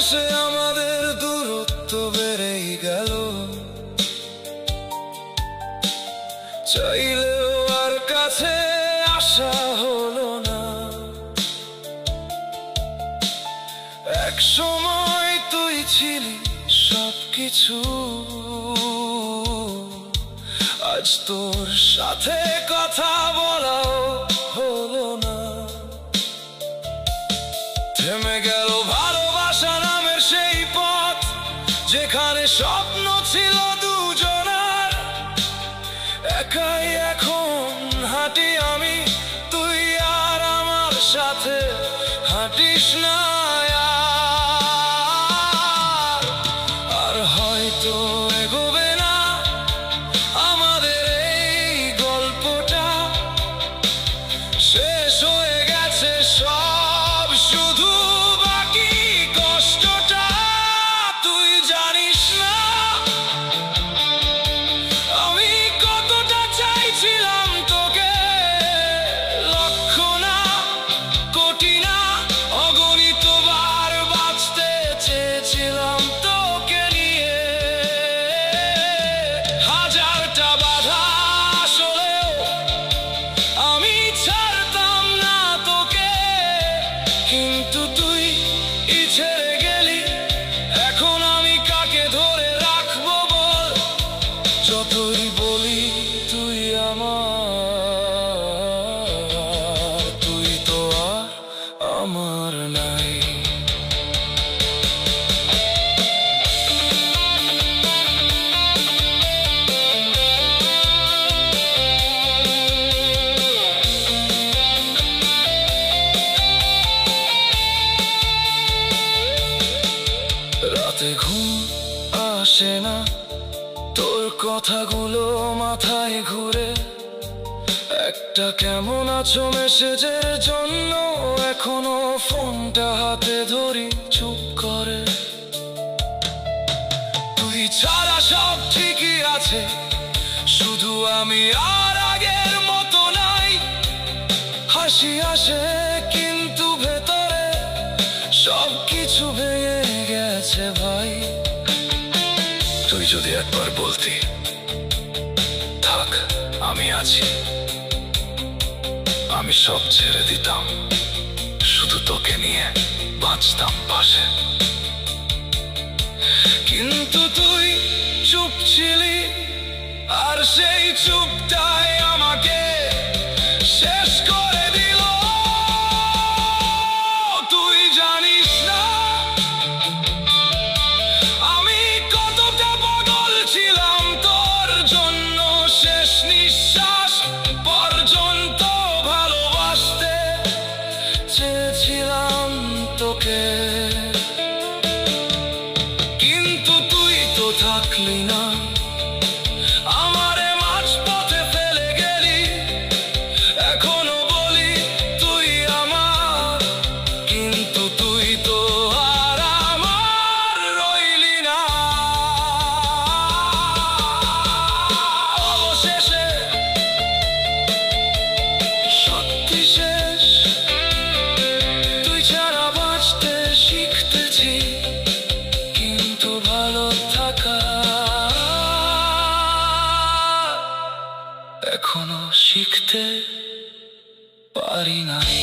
বসে আমাদের দূরত্ব বেড়েই গেল, চাইলেও আর কাছে আসা হলো না। এক সময় তুই ছিলি সবকিছু, আজ তোর সাথে কথা বলাও হলো না। থেমে গেল ভালোবাসা নামের সেই পথ, যেখানে স্বপ্ন ছিল দুজনার। একাই এখন হাঁটি আমি, তুই আর আমার সাথে হাঁটিস না আর হয়তো এগোবে না আমাদের এই গল্পটা। শেষ হয়ে গেছে সব, শুধু বাকি কষ্টটা। তুই জানিস না আমি কতটা চাইছিলাম তোকে, লক্ষ না কোটি না অগণিত বার বাঁচতে চেয়েছিলাম তোকে নিয়ে। হাজারটা বাধা আসলেও আমি ছাড়তাম না তোকে, কিন্তু তুই ছেড়ে গেলি। এখন আমি কাকে ধরে রাখবো বল, যতই বলি তুই আমার, তুই তো আর আমার নাই। রাতে ঘুম আসে না, তোর কথাগুলো মাথায় ঘুরে। একটা কেমন আছো মেসেজের জন্য এখনো ফোনটা হাতে ধরি চুপ করে। তুই ছাড়া সব ঠিকই আছে, শুধু আমি আর আগের মতো নাই। হাসি আসে কিন্তু ভেতরে সবকিছু ভেঙে গেছে ভাই। তুই যদি একবার বলতি থাক আমি আছি, আমি সব ছেড়ে দিতাম, শুধু তোকে নিয়ে বাঁচতাম পাশে। কিন্তু তুই চুপ ছিলি, আর সেই চুপটাই আমাকে শেষ করে দিল। তুই জানিস না আমি কতটা পাগল ছিলাম তোর জন্য, শেষ নিঃশ্বাস পর্যন্ত ভালোবাসতে চেয়েছিলাম তোকে। কিন্তু তুই তো থাকলি না, আমারে মাঝপথে ফেলে গেলি। এখনো বলি তুই আমার, কিন্তু তুই তো আর আমার রইলি না। অবশেষে সত্যি শেষ, তুই ছাড়া বাঁচতে শিখতেছি, কিন্তু ভালো থাকা এখনো শিখতে পারি নাই।